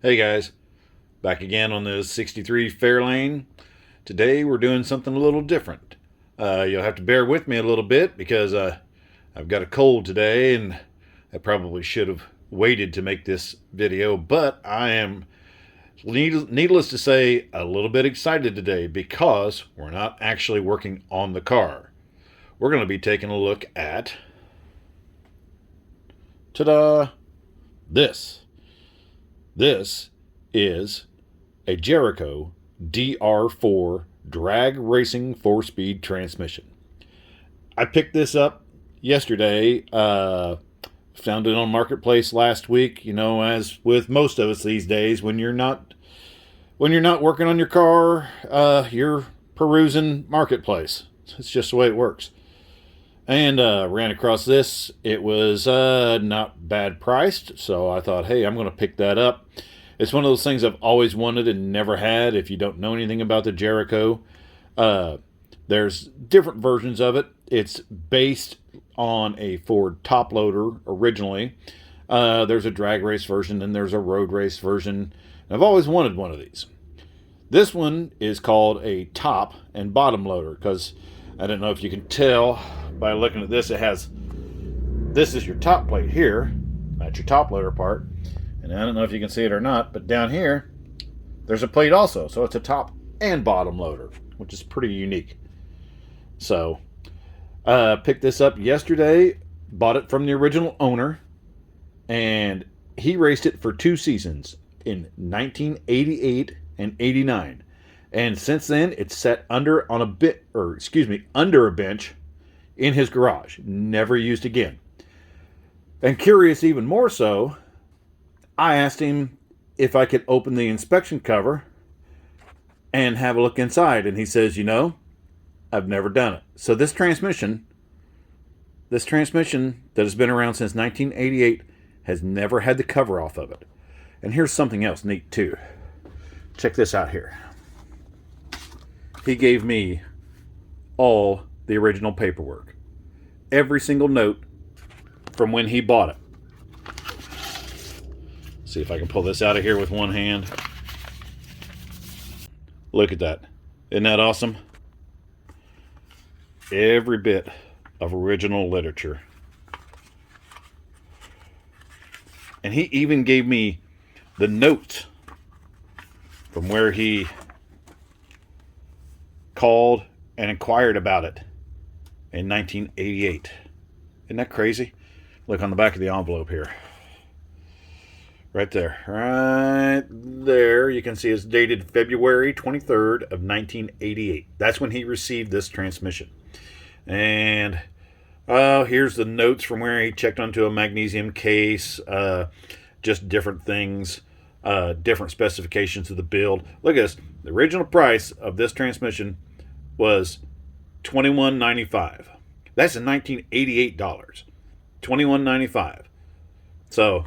Hey guys, back again on the 63 Fairlane. Today we're doing something a little different. You'll have to bear with me a little bit because I've got a cold today and I probably should have waited to make this video, but I am, needless to say, a little bit excited today because we're not actually working on the car. We're going to be taking a look at, ta-da, this. This is a Jerico DR4 drag racing 4-speed transmission. I picked this up yesterday, found it on Marketplace last week. You know, as with most of us these days, when you're not working on your car, you're perusing Marketplace. It's just the way it works. And ran across this. It was not bad priced, so I thought, hey, I'm going to pick that up. It's one of those things I've always wanted and never had. If you don't know anything about the Jerico, there's different versions of it. It's based on a Ford top loader originally. There's a drag race version and there's a road race version. I've always wanted one of these. This one is called a top and bottom loader because I don't know if you can tell by looking at this. This is your top plate here. That's your top loader part. And I don't know if you can see it or not, but down here, there's a plate also. So it's a top and bottom loader, which is pretty unique. So, picked this up yesterday, bought it from the original owner, and he raced it for 2 seasons in 1988 and 89. And since then, it's sat under a bench in his garage, never used again. And curious even more so, I asked him if I could open the inspection cover and have a look inside, and he says, you know, I've never done it. So this transmission that has been around since 1988 has never had the cover off of it. And here's something else neat too. Check this out here. He gave me all the original paperwork. Every single note from when he bought it. See if I can pull this out of here with one hand. Look at that. Isn't that awesome? Every bit of original literature. And he even gave me the notes from where he called and inquired about it in 1988. Isn't that crazy? Look on the back of the envelope here. Right there. Right there. You can see it's dated February 23rd of 1988. That's when he received this transmission. And here's the notes from where he checked onto a magnesium case. Just different things. Different specifications of the build. Look at this. The original price of this transmission was $21.95. That's in 1988 dollars. $21.95. So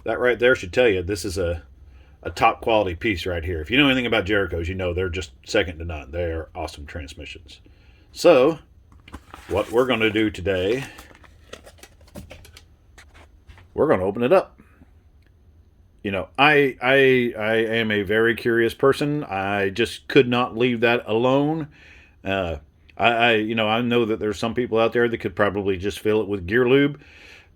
that right there should tell you this is a top quality piece right here. If you know anything about Jericos, you know they're just second to none. They are awesome transmissions. So what we're going to do today, we're going to open it up. You know, I am a very curious person. I just could not leave that alone. I know that there's some people out there that could probably just fill it with gear lube,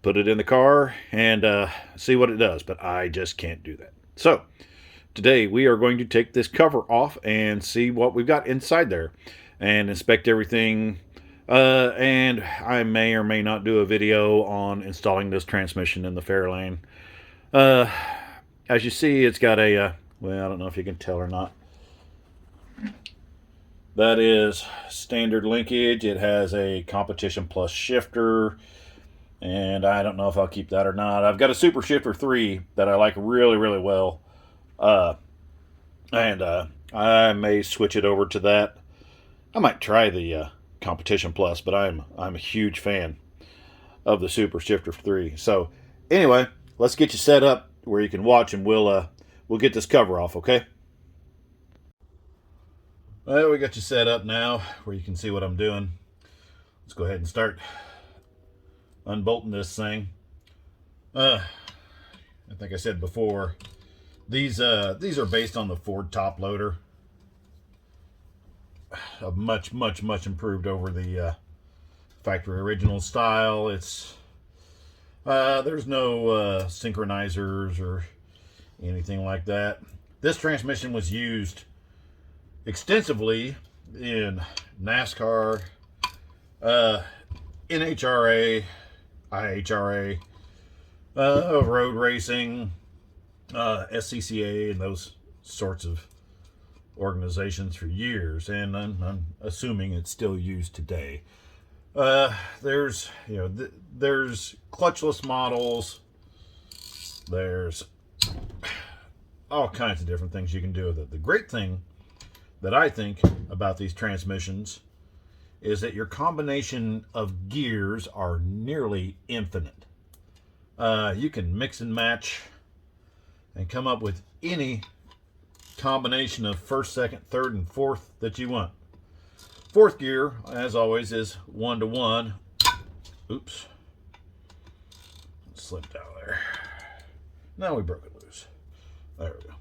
put it in the car, and see what it does. But I just can't do that. So today we are going to take this cover off and see what we've got inside there and inspect everything. And I may or may not do a video on installing this transmission in the Fairlane. As you see, it's got a, well, I don't know if you can tell or not. That is standard linkage. It has a Competition Plus shifter, and I don't know if I'll keep that or not. I've got a Super Shifter 3 that I like really, really well, and I may switch it over to that. I might try the Competition Plus, but I'm a huge fan of the Super Shifter 3. So anyway, let's get you set up where you can watch, and we'll get this cover off, okay? Well, we got you set up now where you can see what I'm doing. Let's go ahead and start unbolting this thing. I think I said before, These are based on the Ford top loader. Much, much, much improved over the factory original style. It's there's no synchronizers or anything like that. This transmission was used extensively in NASCAR, NHRA, IHRA, road racing, SCCA, and those sorts of organizations for years, and I'm assuming it's still used today. There's there's clutchless models. There's all kinds of different things you can do with it. The great thing that I think about these transmissions is that your combination of gears are nearly infinite. You can mix and match and come up with any combination of first, second, third, and fourth that you want. Fourth gear, as always, is 1-to-1. Oops. Slipped out there. Now we broke it loose. There we go.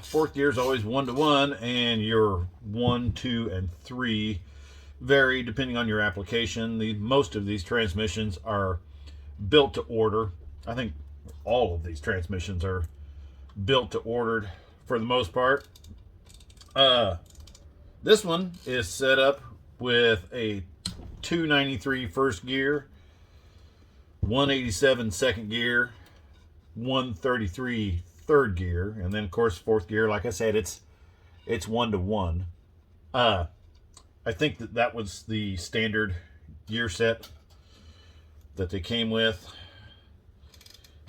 Fourth gear is always 1-to-1, and your 1, 2, and 3 vary depending on your application. Most of these transmissions are built to order. I think all of these transmissions are built to order for the most part. This one is set up with a 293 first gear, 187 second gear, 133 third gear, and then of course fourth gear. Like I said, it's 1-to-1. I think that was the standard gear set that they came with.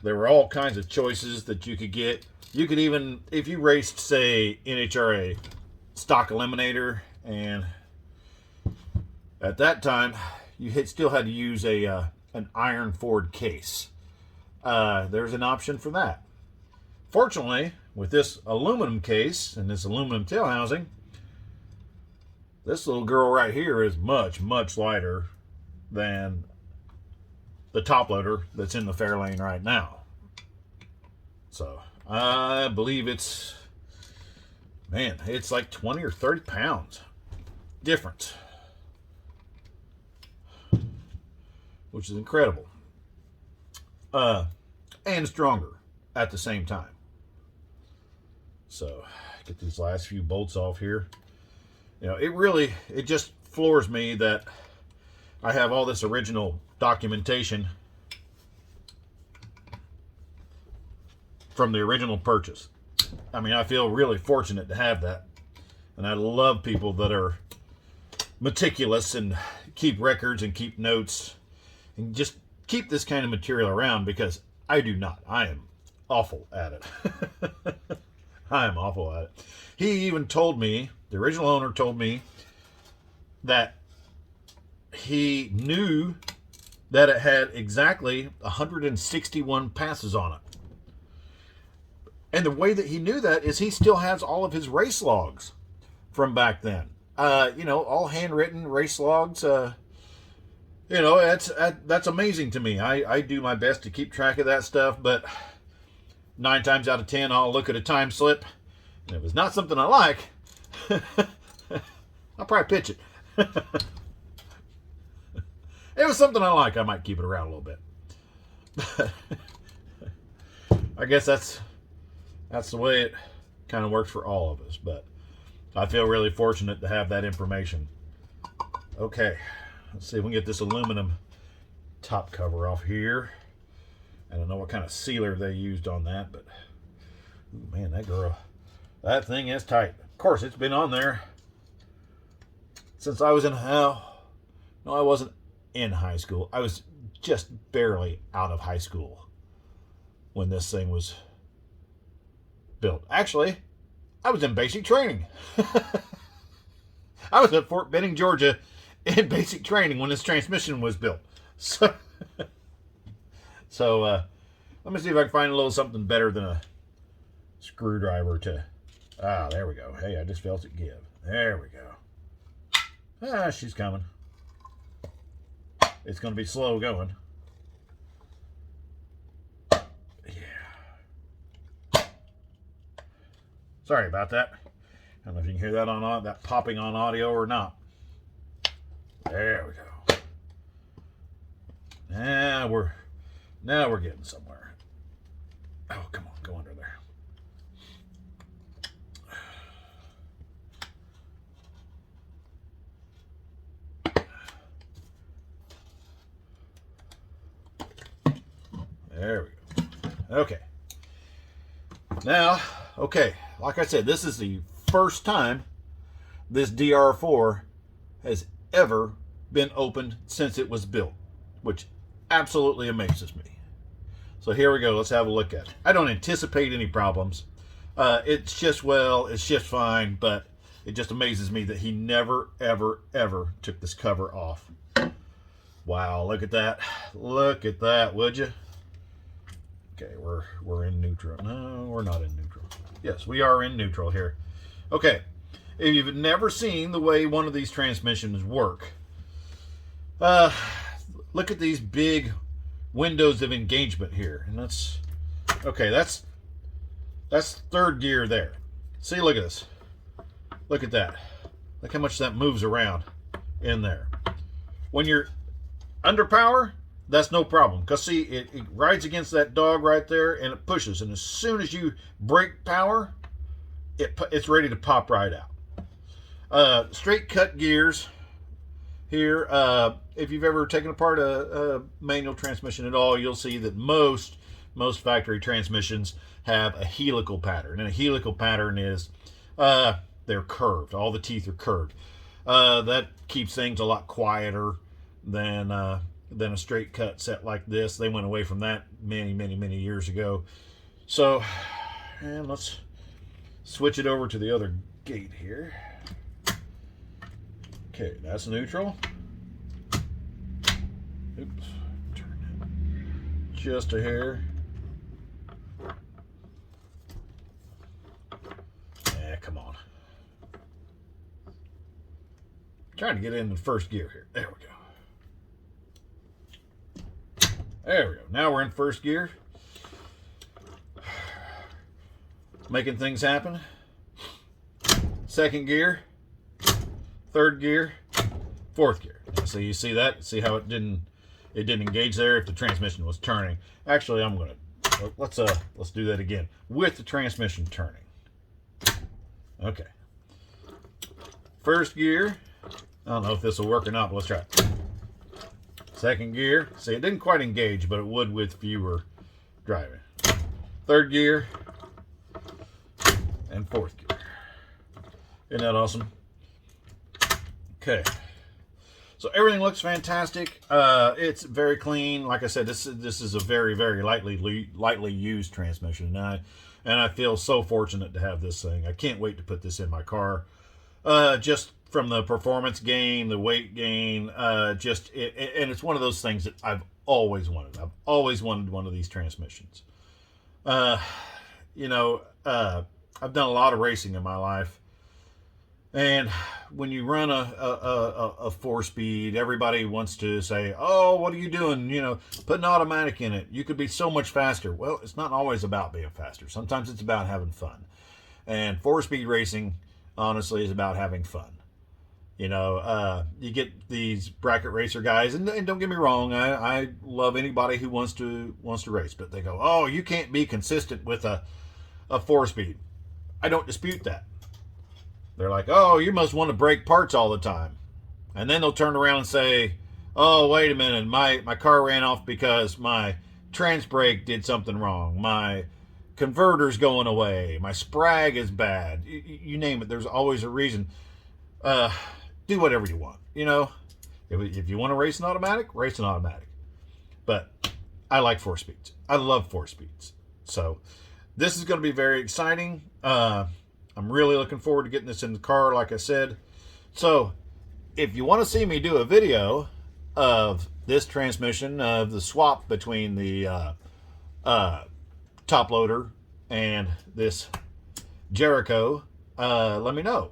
There were all kinds of choices that you could get. You could even, if you raced, say, NHRA stock eliminator, and at that time you still had to use an iron Ford case. There's an option for that. Fortunately, with this aluminum case and this aluminum tail housing, this little girl right here is much, much lighter than the top loader that's in the Fairlane right now. So I believe it's like 20 or 30 pounds difference, which is incredible, and stronger at the same time. So get these last few bolts off here. It just floors me that I have all this original documentation from the original purchase. I mean, I feel really fortunate to have that. And I love people that are meticulous and keep records and keep notes and just keep this kind of material around, because I do not. I am awful at it. I am awful at it. He even told me, the original owner told me, that he knew that it had exactly 161 passes on it. And the way that he knew that is he still has all of his race logs from back then. All handwritten race logs. That's amazing to me. I do my best to keep track of that stuff, but 9 times out of 10, I'll look at a time slip, and if it's not something I like, I'll probably pitch it. If it was something I like, I might keep it around a little bit. I guess that's the way it kind of works for all of us, but I feel really fortunate to have that information. Okay, let's see if we can get this aluminum top cover off here. I don't know what kind of sealer they used on that, but ooh, man, that thing is tight. Of course, it's been on there since I was I wasn't in high school. I was just barely out of high school when this thing was built. Actually, I was in basic training. I was at Fort Benning, Georgia in basic training when this transmission was built. So let me see if I can find a little something better than a screwdriver to... there we go. Hey, I just felt it give. There we go. She's coming. It's going to be slow going. Yeah. Sorry about that. I don't know if you can hear that on that popping on audio or not. There we go. Now we're getting somewhere. Oh, come on, go under there. There we go. Okay. Now, okay, like I said, this is the first time this DR4 has ever been opened since it was built, which absolutely amazes me. So here we go. Let's have a look at it. I don't anticipate any problems. It's just fine, but it just amazes me that he never, ever, ever took this cover off. Wow, look at that. Look at that, would you? Okay, we're in neutral. No, we're not in neutral. Yes, we are in neutral here. Okay, if you've never seen the way one of these transmissions work, look at these big windows of engagement here, and that's third gear there. See, look at this. Look at that. Look how much that moves around in there. When you're under power, that's no problem, because see, it rides against that dog right there and it pushes, and as soon as you break power, it's ready to pop right out. Straight cut gears here. If you've ever taken apart a manual transmission at all, you'll see that most factory transmissions have a helical pattern, and a helical pattern is they're curved. All the teeth are curved. That keeps things a lot quieter than a straight cut set like this. They went away from that many years ago. So, and let's switch it over to the other gate here. Okay, that's neutral. Oops, turn it just a hair. Come on. Trying to get into first gear here. There we go. There we go. Now we're in first gear. Making things happen. Second gear. Third gear. Fourth gear. So you see that? See how it didn't engage there if the transmission was turning. Actually, let's do that again with the transmission turning. Okay. First gear. I don't know if this will work or not, but let's try it. Second gear. See, it didn't quite engage, but it would with fewer driving. Third gear. And fourth gear. Isn't that awesome? Okay. So everything looks fantastic. It's very clean. Like I said, this is a very lightly used transmission, and I feel so fortunate to have this thing. I can't wait to put this in my car. Just from the performance gain, the weight gain, and it's one of those things that I've always wanted. I've always wanted one of these transmissions. I've done a lot of racing in my life, and when you run a 4-speed, everybody wants to say, "Oh, what are you doing? Put an automatic in it. You could be so much faster." Well, it's not always about being faster. Sometimes it's about having fun, and 4-speed racing, honestly, is about having fun. You get these bracket racer guys, and don't get me wrong, I love anybody who wants to race, but they go, "Oh, you can't be consistent with a 4-speed." I don't dispute that. They're like, "Oh, you must want to break parts all the time." And then they'll turn around and say, "Oh, wait a minute, my car ran off because my trans brake did something wrong. My converter's going away. My sprag is bad." You name it, there's always a reason. Do whatever you want. If you want to race an automatic, race an automatic. But I like 4-speeds. I love 4-speeds. So this is going to be very exciting. I'm really looking forward to getting this in the car, like I said. So if you want to see me do a video of this transmission, of the swap between the top loader and this Jericho, let me know.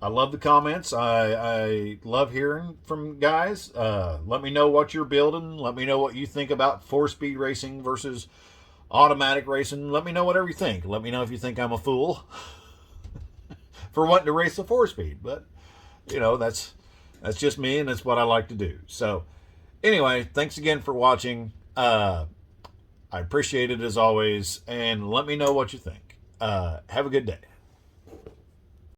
I love the comments. I love hearing from guys. Let me know what you're building. Let me know what you think about 4-speed racing versus automatic racing. Let me know whatever you think. Let me know if you think I'm a fool for wanting to race a 4-speed. But, that's just me, and that's what I like to do. So, anyway, thanks again for watching. I appreciate it as always, and let me know what you think. Have a good day.